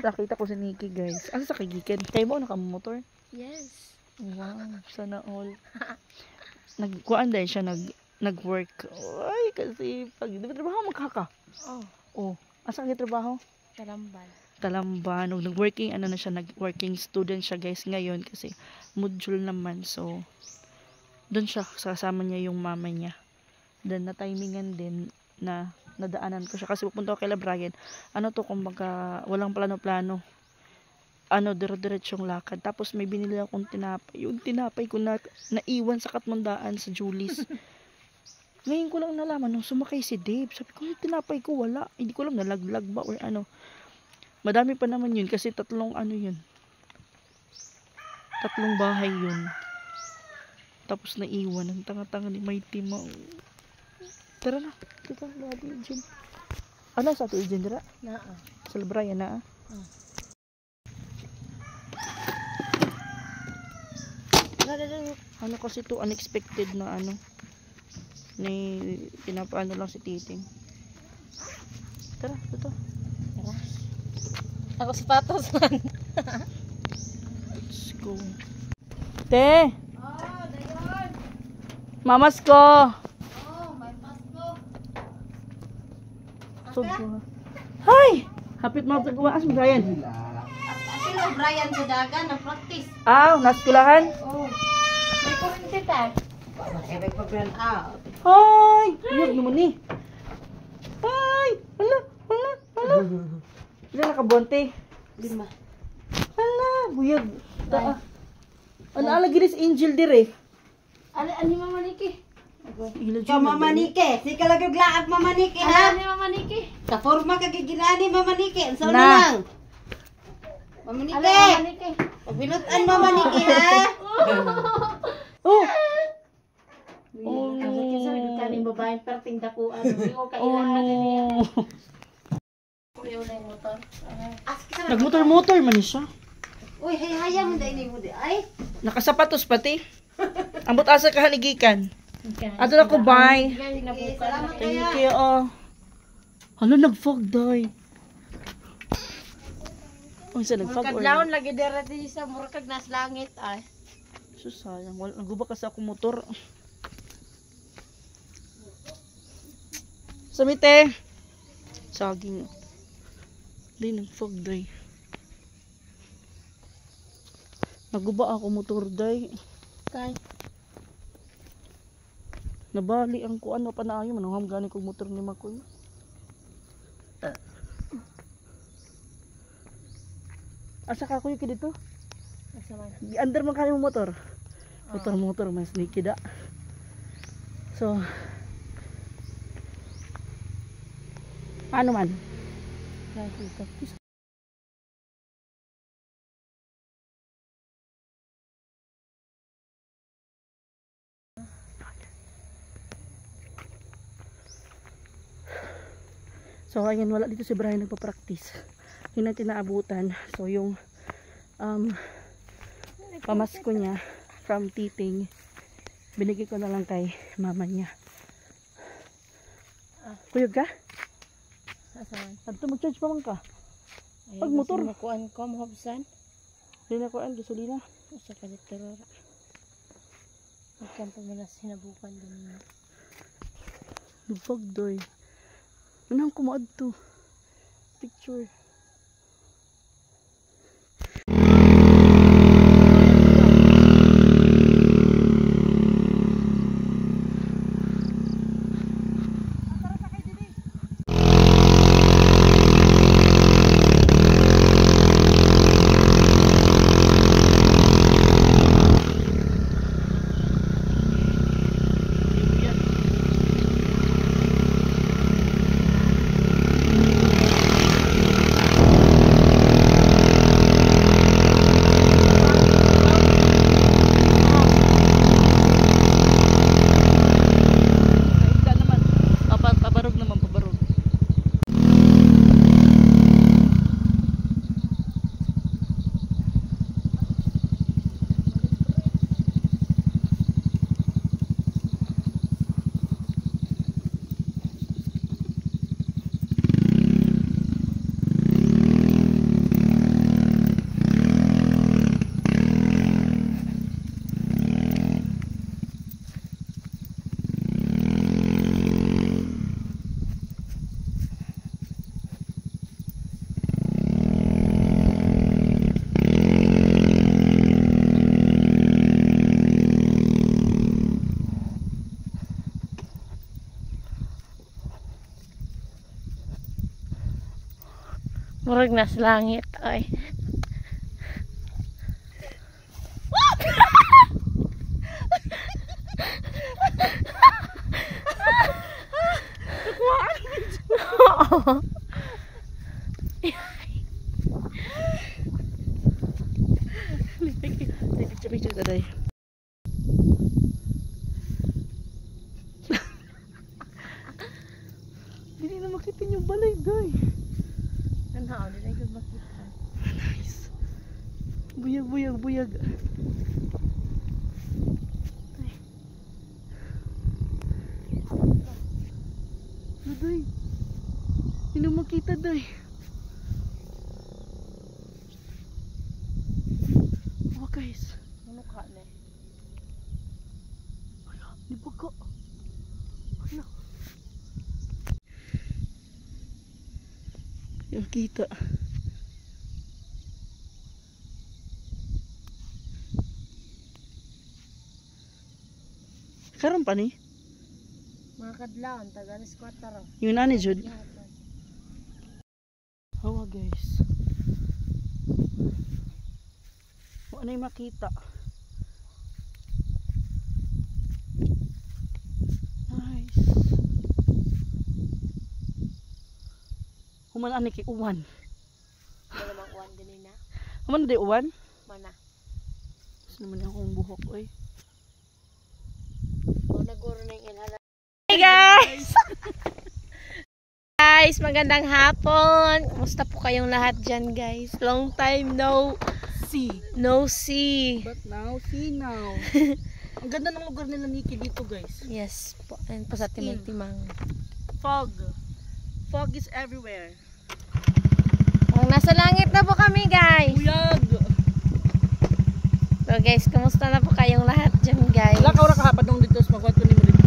Nakita ko si Nikki, guys. Ano sa kagikan? Kayo ba nakamotor? Yes. Wow, sana all. Nagkuan dahil siya nag-work. Ay, kasi pag trabaho magkaka. Oh, Oh, asa ka trabaho? Talamban. Talamban. Nag-working, ano na siya, nag-working student siya, guys, ngayon kasi module naman. So, doon siya, kasama niya yung mama niya. Then, na-timingan din na nadaanan ko siya kasi pupunta ko kay Brian. Ano to, kumbaga, walang plano-plano. Ano, dire-diretsyong lakad. Tapos may binili akong tinapay. Yung tinapay ko naiwan sa Katmandaan sa Julie's. Ngayon ko lang nalaman nung sumakay si Dave. Sabi ko, yung tinapay ko wala. Hindi ko alam nalaglag ba or ano. Madami pa naman yun kasi tatlong bahay yun. Tapos naiwan. Ang tanga-tanga ni Mighty Mo. Tara na. Teka, labi yung gym. Ano sa ato yung gym, dira? Naa. Sa Brian na Ano kasi to unexpected na ano. Pinapaano lang si Titing. Tara, ito. Tara. Ako sapatos man. Let's go. Te! Oh, dayon. Mamas ko! Oh, may pasko. So, hi! Hapit mga pagkawaas mo, Brian. Sino Brian sa dagan na practice? Naskulahan? Oh. May kurente ta. May pag-brand out. Hi! Ayun naman ni. Hi! Hala! Ilan nakabonte? 5. Hala! Buyag. Ano ginis angel dire? Ani Mama Niki? Ka Mama Niki, si kalagog laag Mama Niki ha. Ani Mama Niki? Sa forma ka gigilani Mama Niki. Unsa Na. na lang? Mama Ani Niki. Mama Niki? Pagbinutan Mama Niki ha. Oh! Oh, kinsa kaning babaeng perting dakuan. Hindi ko Oh kailangan niya. no! Kuya na yung motor. Nagmotor-motor man siya. Uy, hayang mo dai ni mo di ay. Nakasapatos pati. Ambot asa ka haligikan. Ato na ko, bye. Salamat Thank kaya. you, Ano, nag-fog, day. Oh, isa nag-fog or... Kadlawon lagi dira di sa murkag nas langit ay. Sayang. Naguba kasi ako motor. Samite. Saging. Di, nag-fog, day. Naguba ako motor, day. Kay Nabali ang kuan pa na ayo manuham gani kog motor ni Makoy. Asa ka kuy dito? asa man? Under man kani mo motor. Motor mas sneaky da. So ano man? So ayan, wala dito si Brian nagpa-practice. Yun ang tinaabutan. So yung pamasko niya from Titing, binigay ko na lang kay mama niya. Kuyog ka? Asa man? Adto mag-charge pa man ka. Ay, Pag motor. makuan ko mohobsan. Hindi na ko ang gasolina. Usa ka litro. Magkan pag manas hinabukan din. Lubag doy. Manang kumaad to. Picture. Murag nas langit. Ay. Picture taday. Hindi na makita yung balay, guy. Ano, hindi ko makita. Nice. Buyag, buyag, buyag. Day. Hindi na makita, day. Oh, guys. Ano ka na? Wala, di ba ka? Wala. Yung kita. Karon pa ni? Mga kadlaw, tagalis 4. Yung nani jud. Hawa guys. Wala na makita. Nice. Human ani kay uwan. Wala mang uwan din na. Human di uwan? Mana? Gusto naman akong buhok oy. O naguro na yung ilhala. Hey guys! Guys, magandang hapon. Kumusta po kayong lahat dyan guys? Long time no See. see. But now, see now. Ang ganda ng lugar nila Nikki dito guys. Yes po. Ayan po sa Timang-Timang. Fog. Fog is everywhere. Nasa langit na po kami guys. Buyag. So guys, kumusta na po kayong lahat dyan guys? Wala ka ora kahapon nung dito sa magwat ko ni mo dito.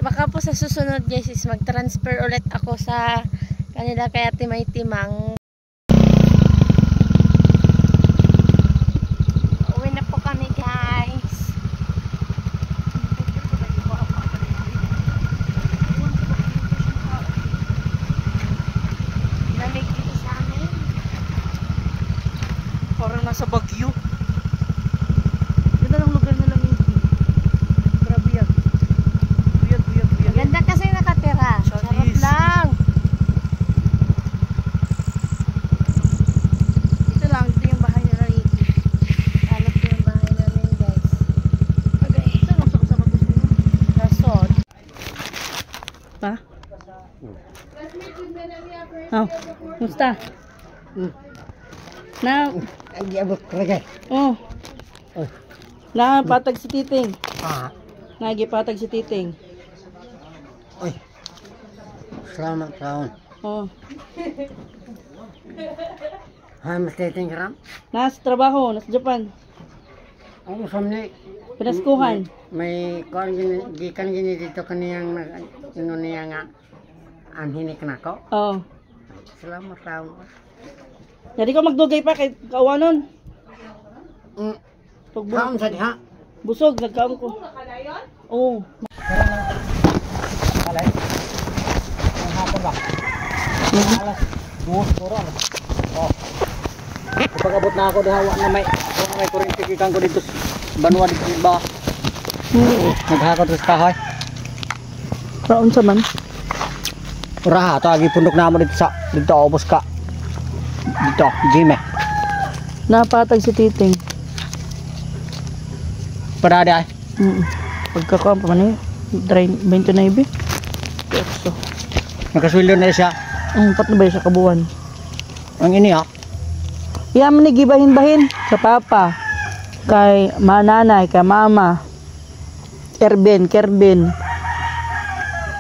Baka po sa susunod guys is mag-transfer ulit ako sa kanila kaya Timay-Timang. Uwi na po kami guys. Lamig dito sa amin. Parang nasa Baguio. Ganda ng lugar nila Nikki. Grabe yan. Buyag, buyag, buyag. Ganda kasi nakatira. Charot lang. Ito lang, ito yung bahay nila Nikki. Hanap ko yung bahay namin guys. Okay. Ito lang sa kasama gusto mo. Rasod. Pa? Oh, musta? Na, Hindi abot ko lagi. oh. Oh. Na patag si Titing. Ah. Nagipatag si Titing. Oy. Salamat taon. Oh. Hay mas titing karam. Nasa trabaho, nasa Japan. Ang usam ni Pinaskuhan. may kuan gikan gini dito kaniyang ino niya nga anhinik nako. Oh. Salamat taon. Jadi ko magdugay pa kay kawanon. Pag Kaon sa diha. busog nagkaon ko. Oh. Alay. Ang hapon ba? Alas 2 puro. Oh. Kapag abot na ako diha na may kuryente gikan ko dito banwa dito ba. Naghakot sa kahoy. Kaon sa man. Uraha to agi pundok namo dito ubos ka. Dito, Jimmy. Napatag si Titing. Para ay. Pagkakuan pa man eh. 29. Peso. Nakasweldo na siya. Pat na ba sa kabuan? Ang ini ha. Iyaman ni gibahin-bahin sa papa. Kay mananay, kay mama. Kerben.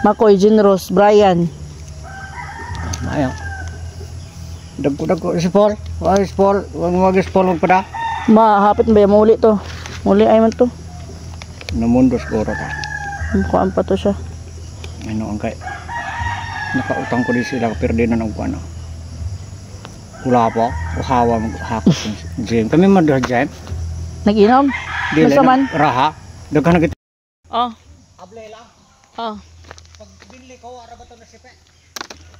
Makoy, Jinros, Brian. Ayo. Dagko si Paul. Wag si Paul, wag si Paul magpada. Mahapit ba yung muli to? Muli ay man to. Namundo siguro ta. Kuan pa to siya. Ano ang kay nakautang ko di sila perde na ng kuano. Wala pa, uhawa maghakot ng gym. Kami madra gym. Nag-inom? Dili Basta man? raha. Daghan na kita. Oh. Able lang. Oh. Pag binili ko, ara ba ito na sipe?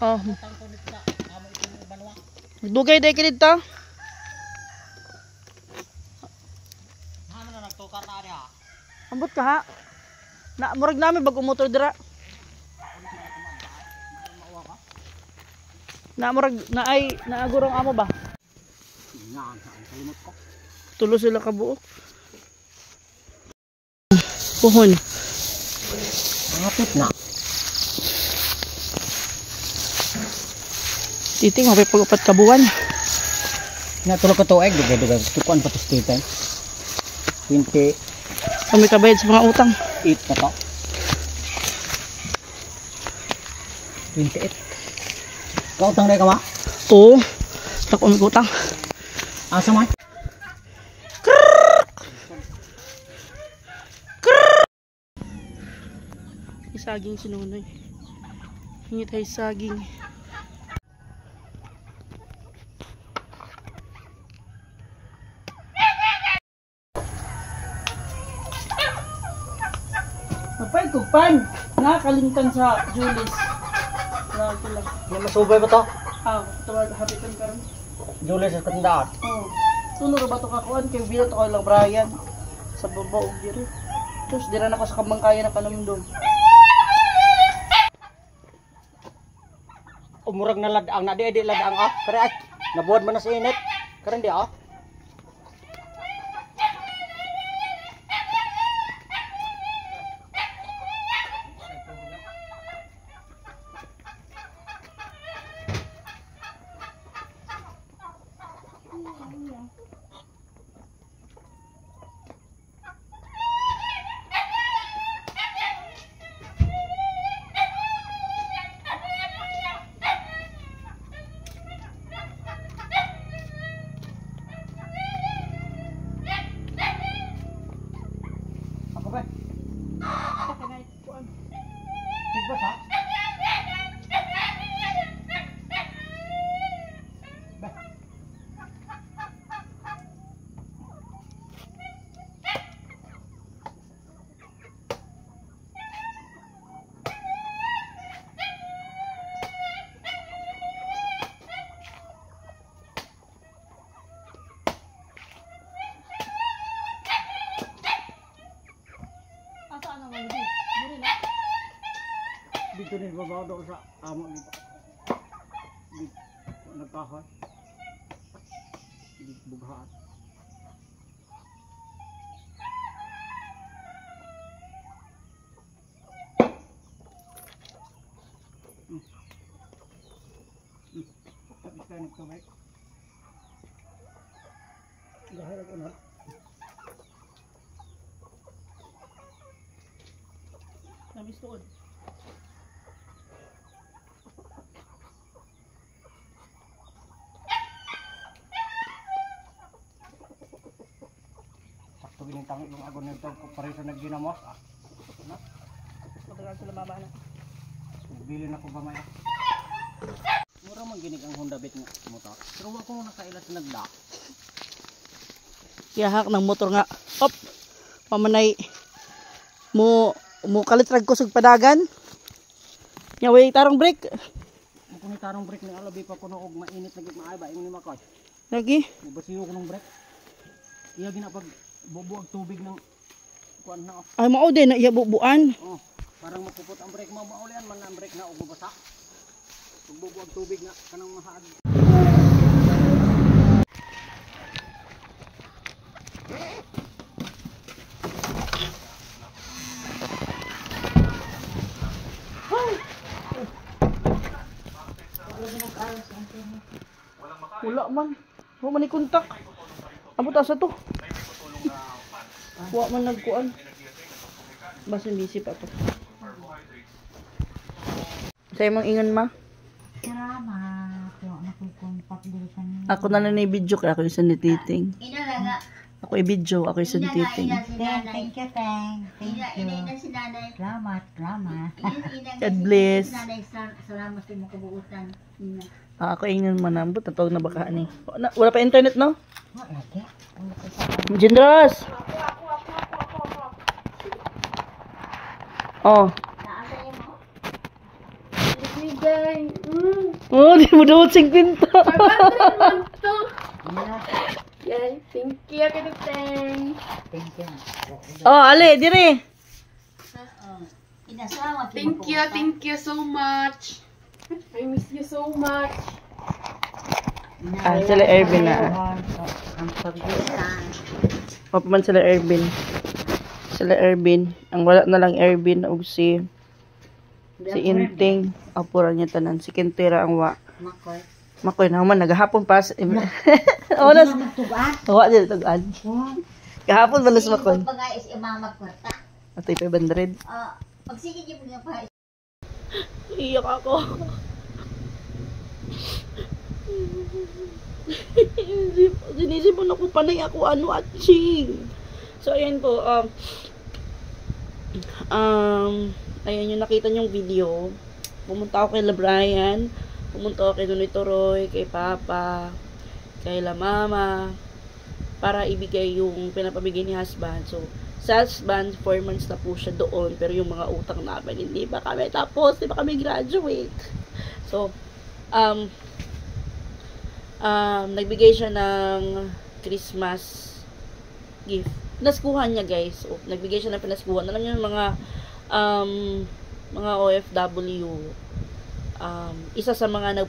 Oh. Utang ko nito na. Amo itong banwa. Dugay day ka dito. Ano na nagtukar na ha? Ambot ka ha. Na murag namin bag motor dira. Na murag na ay naagurong amo ba? Yan, saan kalimot ko. Tulo sila ka buok. Puhon. Kapit na. Titing mapay pag-upat ka buwan. Natulog ko to egg. Dugay. Tukuan pa to stay 28 Kami kabayad sa mga utang. na to. 28. Kautang na ka ma? Oo. Tako may utang. Asa man? Saging sinunoy. Hingi tayo saging. Mapay kupan. Nakakalingkan sa Julius. Nakakilag. Masubay ba to? Ah, tawag habitan ka rin. Julius sa kandaan. Oh. Tunuro ba ito kakuan? Kaya bilat ako lang Brian. Sa baba o diri. Tapos dira na ako sa kabangkaya na kanamdong. Umurag na ladang na di ladang ah. Kare ay nabuhat man na sa init. Karon di ah. Ako ba? Tigbas ha? Ba? Dito rin babaw doon sa amo dito. Dito nagkahoy. Dito bughaan. Tapos kayo nagkamay. Gahirap ko na. Nabis tuod. Sakto ginintang yung agon nito pareho nagginamos. Matagal sila baba na. Bili na ko ba maya? Mura man ginig ang Honda Beat nga motor. Pero wa ko nakailas nagda. Yahak ng motor nga. Op. Pamanay mo kalitrag ko sug padagan. Nyaway tarong brake. Mo kung tarong brake ni alabi pa kuno og mainit na gid maay ba ingon ni makoy. Lagi. Mubasiyo ko ng brake. Iya ginapag bubuag tubig ng kuan na. Ay mao din na iya bubuan. Oh, parang mapupot ang brake mo maulian man ang brake na og bubasa. Ug bubuag tubig nga kanang mahaad. Wala man. Wa man ni kontak. Abot asa to. Wa man nagkuan. Basta busy pa to. Sa imong ingon ma? Salamat. Yung nakukontak dito sa niyo. Ako na lang i-video kaya ako isa ni Titing. Ina nga. Ako i-video, ako isa ni Titing. Thank you. Salamat. God bless. Salamat sa mga kabuutan. Ako ingon man ambot na tawag na baka ni. Wala pa internet no? Lagi. Jindros. Oh. Day. Oh, di mo daw 50. 500 man to. Yay, thank you, Kiteng. Thank you. Oh, ali, dire. Inasawa. Thank you so much. I miss you so much. Ah, sila Ervin na. Ang pagbisan. O pa man sila Ervin. Sila Ervin. Ang wala na lang Ervin og si Inting. Apura niya tanan. Si Quintera ang wa. Makoy. Makoy na man naghapon pas. Oras. Tugaan. Wa dili tugan. Kahapon balas makoy. Pagais imama kwarta. Atay 500. Pagsige gyud nga pa. Iyak ako. Sinisipon ako panay ako ano at ching. So ayan po, ayan yung nakita nyong video. Pumunta ako kay La Brian, pumunta ako kay Nonito Roy, kay Papa, kay La Mama, para ibigay yung pinapabigay ni husband. So, sa husband, 4 months na po siya doon, pero yung mga utang namin, hindi pa kami tapos, hindi pa kami graduate. So, nagbigay siya ng Christmas gift. Pinaskuhan niya, guys. O, nagbigay siya ng pinaskuhan. Alam niyo yung mga OFW, isa sa mga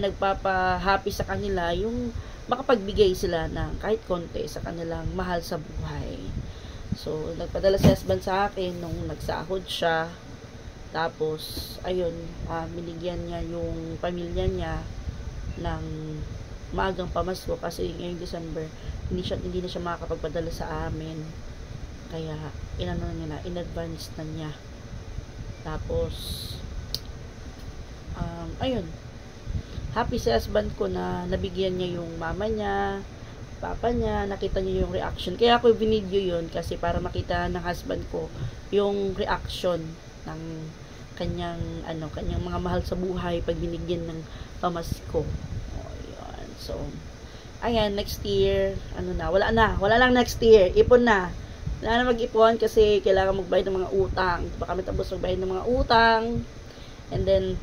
nagpapa-happy sa kanila yung makapagbigay sila ng kahit konti sa kanilang mahal sa buhay. So, nagpadala si husband sa akin nung nagsahod siya. Tapos, ayun, binigyan niya yung pamilya niya ng maagang pamasko kasi ngayong December hindi na siya makakapagpadala sa amin, kaya in advance na niya. Tapos ayun, happy si husband ko na nabigyan niya yung mama niya, papa niya, nakita niya yung reaction. Kaya ako binidyo yun kasi para makita ng husband ko yung reaction ng kanyang mga mahal sa buhay pag binigyan ng pamasko. So, ayan, next year, wala lang next year, ipon na. Wala na mag-ipon kasi kailangan magbayad ng mga utang. Hindi pa kami tapos magbayad ng mga utang. And then,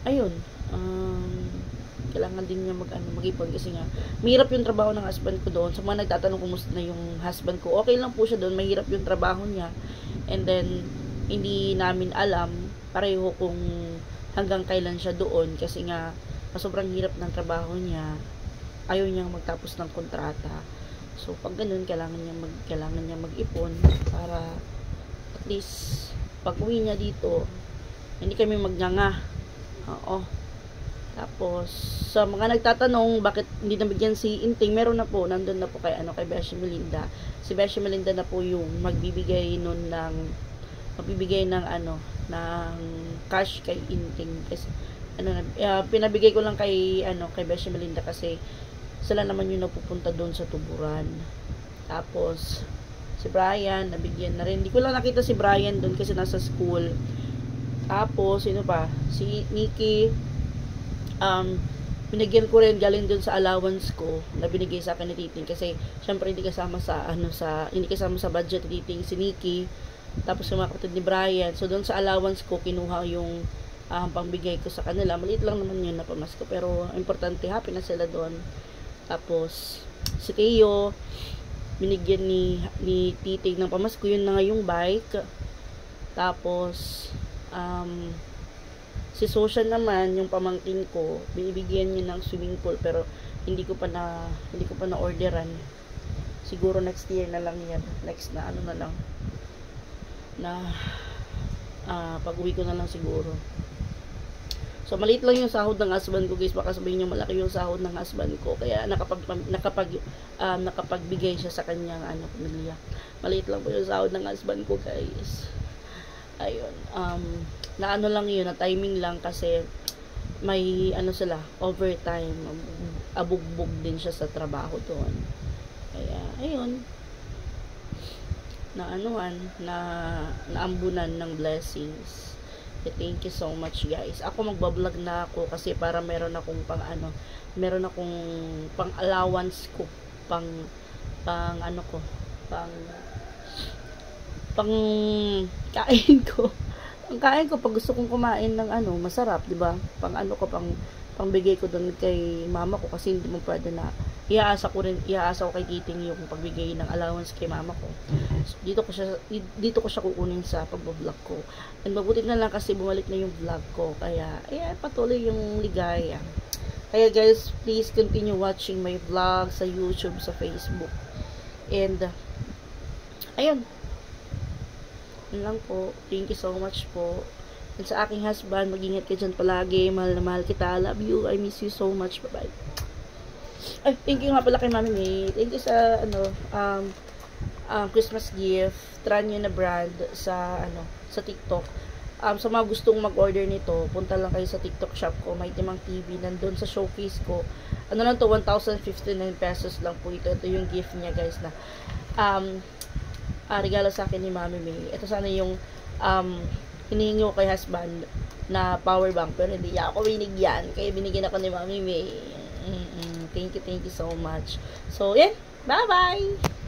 ayun, kailangan din niya mag-ipon kasi nga, mahirap yung trabaho ng husband ko doon. Sa mga nagtatanong kumusta na yung husband ko, okay lang po siya doon, mahirap yung trabaho niya. And then, hindi namin alam, pareho kung hanggang kailan siya doon kasi nga sobrang hirap ng trabaho niya, ayaw niyang magtapos ng kontrata. So pag ganun kailangan niya mag-ipon para at least pag uwi niya dito hindi kami magnganga. Oo. Tapos sa mga nagtatanong bakit hindi nabigyan si Inting, meron na po, nandun na po kay Beshi Melinda. Si Beshi Melinda na po yung magbibigay ng cash kay Inting kasi pinabigay ko lang kay Beshi Melinda kasi sila naman yung napupunta doon sa tuburan. Tapos si Brian nabigyan na rin, hindi ko lang nakita si Brian doon kasi nasa school. Tapos sino pa, si Nikki, binigyan ko rin galing doon sa allowance ko na binigay sa akin ni Titing kasi syempre hindi kasama sa budget ni Titing si Nikki. Tapos yung mga kapatid ni Brian. So, doon sa allowance ko, kinuha yung pangbigay ko sa kanila. Maliit lang naman yun na pamasko. Pero, importante, happy na sila doon. Tapos, si Teo, binigyan ni Titig ng pamasko. Yun na nga yung bike. Tapos, si Social naman, yung pamangkin ko, binibigyan niya ng swimming pool. Pero, hindi ko pa na orderan. Siguro next year na lang yan. Next na lang. Pag uwi ko na lang siguro. So maliit lang yung sahod ng husband ko, guys. Baka sabihin niyo malaki yung sahod ng husband ko, kaya nakapagbigay siya sa kanyang pamilya. Maliit lang po yung sahod ng husband ko, guys. Ayun, na lang yun, na timing lang kasi may sila overtime, abugbog din siya sa trabaho doon. Kaya ayun, naambunan ng blessings. Thank you so much, guys. Ako magbablog na ako kasi para meron akong pang allowance ko, pang pang kain ko. Ang kain ko pag gusto kong kumain ng ano, masarap, 'di ba? Pang ano ko pangbigay ko doon kay mama ko kasi hindi mo pwede na iaasa ko kay Kiting yung pagbigay ng allowance kay mama ko. So, dito ko siya kukunin sa pagbo-vlog ko. And mabuti na lang kasi bumalik na yung vlog ko. Kaya patuloy yung ligaya. Kaya guys, please continue watching my vlog sa YouTube, sa Facebook. And ayun. Yun lang po. Thank you so much po. And sa aking husband, mag-ingat ka dyan palagi. Mahal na mahal kita. I love you. I miss you so much. Bye-bye. Ay, thank you nga pala kay Mami May. Thank you sa, Christmas gift. Try nyo na brand sa, sa TikTok. Sa mga gustong mag-order nito, punta lang kayo sa TikTok shop ko. May Timang TV. Nandun sa showcase ko. Ano lang to, 1,059 pesos lang po ito. Ito yung gift niya, guys, na, regalo sa akin ni Mami May. Ito sana yung, hinihingi ko kay husband na power bank. Pero hindi niya ako binigyan. Kaya binigyan ako ni Mami May. Thank you so much. So, yeah. Bye-bye!